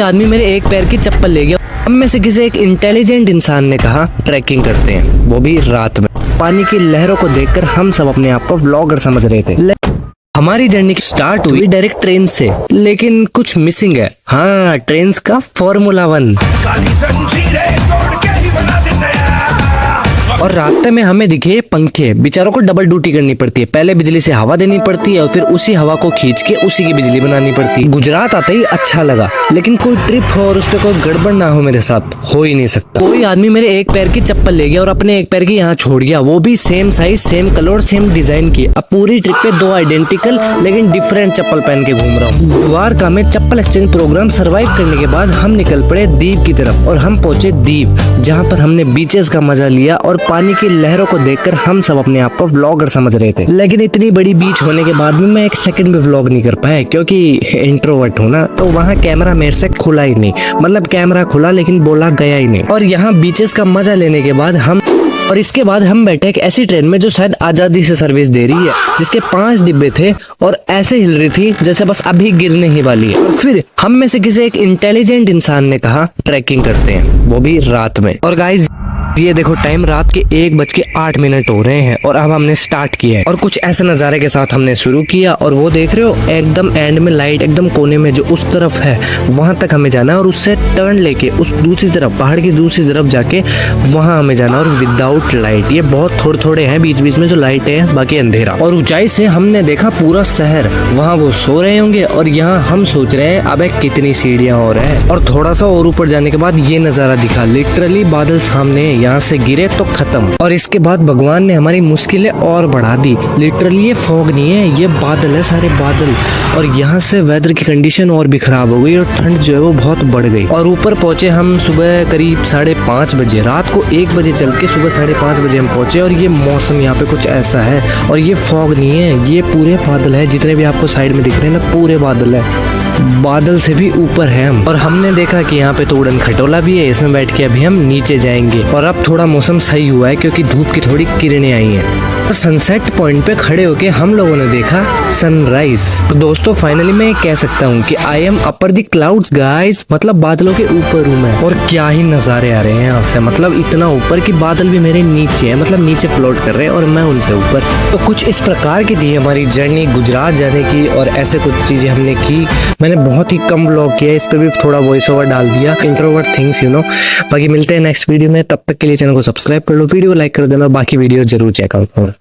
आदमी मेरे एक पैर की चप्पल ले गया। हम में से किसी एक इंटेलिजेंट इंसान ने कहा ट्रैकिंग करते हैं, वो भी रात में। पानी की लहरों को देखकर हम सब अपने आप को व्लॉगर समझ रहे थे। हमारी जर्नी स्टार्ट हुई डायरेक्ट ट्रेन से, लेकिन कुछ मिसिंग है। हाँ, ट्रेन का फॉर्मूला 1। और रास्ते में हमें दिखे पंखे। बेचारों को डबल ड्यूटी करनी पड़ती है, पहले बिजली से हवा देनी पड़ती है और फिर उसी हवा को खींच के उसी की बिजली बनानी पड़ती है। गुजरात आते ही अच्छा लगा, लेकिन कोई ट्रिप हो और उस पर कोई गड़बड़ ना हो मेरे साथ, हो ही नहीं सकता। कोई आदमी मेरे एक पैर की चप्पल ले गया और अपने एक पैर की यहाँ छोड़ गया, वो भी सेम साइज, सेम कलर और सेम डिजाइन की। अब पूरी ट्रिप पे 2 आइडेंटिकल लेकिन डिफरेंट चप्पल पहन के घूम रहा हूँ। द्वारका में चप्पल एक्सचेंज प्रोग्राम सर्वाइव करने के बाद हम निकल पड़े दीव की तरफ और हम पहुंचे दीव, जहाँ पर हमने बीचेस का मजा लिया और पानी की लहरों को देखकर हम सब अपने आप को व्लॉगर समझ रहे थे। लेकिन इतनी बड़ी बीच होने के बाद भी मैं एक सेकंड भी व्लॉग नहीं कर पाया, क्योंकि इंट्रोवर्ट हूँ ना, तो वहाँ कैमरा मेरे से खुला ही नहीं। मतलब कैमरा खुला लेकिन बोला गया ही नहीं। और यहाँ बीचेस का मजा लेने के बाद इसके बाद हम बैठे एक ऐसी ट्रेन में जो शायद आजादी से सर्विस दे रही है, जिसके 5 डिब्बे थे और ऐसे हिल रही थी जैसे बस अभी गिरने ही वाली है। और फिर हम में से किसी एक इंटेलिजेंट इंसान ने कहा ट्रैकिंग करते हैं, वो भी रात में। और गाइस ये देखो, टाइम रात के 1:08 हो रहे हैं और अब हमने स्टार्ट किया है। और कुछ ऐसे नज़ारे के साथ हमने शुरू किया और वो देख रहे हो एकदम एंड में लाइट एकदम कोने में जो उस तरफ है, वहां तक हमें जाना है और उससे टर्न लेके उस दूसरी तरफ, पहाड़ की दूसरी तरफ जाके वहां हमें जाना और विदाउट लाइट। ये बहुत थोड़े हैं बीच बीच में जो लाइट है, बाकी अंधेरा। और ऊंचाई से हमने देखा पूरा शहर, वहाँ वो सो रहे होंगे और यहाँ हम सोच रहे हैं अबे कितनी सीढ़ियाँ और है। और थोड़ा सा और ऊपर जाने के बाद ये नज़ारा दिखा, लिटरली बादल सामने, यहाँ से गिरे तो खत्म। और इसके बाद भगवान ने हमारी मुश्किलें और बढ़ा दी। लिटरली ये फॉग नहीं है, ये बादल है, सारे बादल। और यहाँ से वेदर की कंडीशन और भी खराब हो गई और ठंड जो है वो बहुत बढ़ गई। और ऊपर पहुंचे हम सुबह करीब 5:30 बजे, रात को 1 बजे चल के सुबह 5:30 बजे हम पहुंचे। और ये मौसम यहाँ पे कुछ ऐसा है, और ये फॉग नहीं है, ये पूरे बादल है। जितने भी आपको साइड में दिख रहे हैं ना, पूरे बादल है, बादल से भी ऊपर है हम। और हमने देखा कि यहाँ पे तो उड़न खटोला भी है, इसमें बैठ के अभी हम नीचे जाएंगे। और अब थोड़ा मौसम सही हुआ है क्योंकि धूप की थोड़ी किरणें आई हैं। और सनसेट पॉइंट पे खड़े होके हम लोगों ने देखा सनराइज। तो दोस्तों फाइनली मैं कह सकता हूँ कि I am upper the clouds guys, मतलब बादलों के ऊपर हूँ मैं। और क्या ही नजारे आ रहे हैं यहाँ से, मतलब इतना ऊपर कि बादल भी मेरे नीचे है, मतलब नीचे फ्लोट कर रहे हैं और मैं उनसे ऊपर। तो कुछ इस प्रकार की थी हमारी जर्नी गुजरात जाने की, और ऐसे कुछ चीजें हमने की। मैंने बहुत ही कम व्लॉग किया, इस पे भी थोड़ा वॉइस ओवर डाल दिया, इंट्रोवर्ट थिंग्स यू नो। बाकी मिलते हैं नेक्स्ट वीडियो में, तब तक के लिए चैनल को सब्सक्राइब कर लो, वीडियो लाइक कर देना, बाकी वीडियो जरूर चेकआउट करो।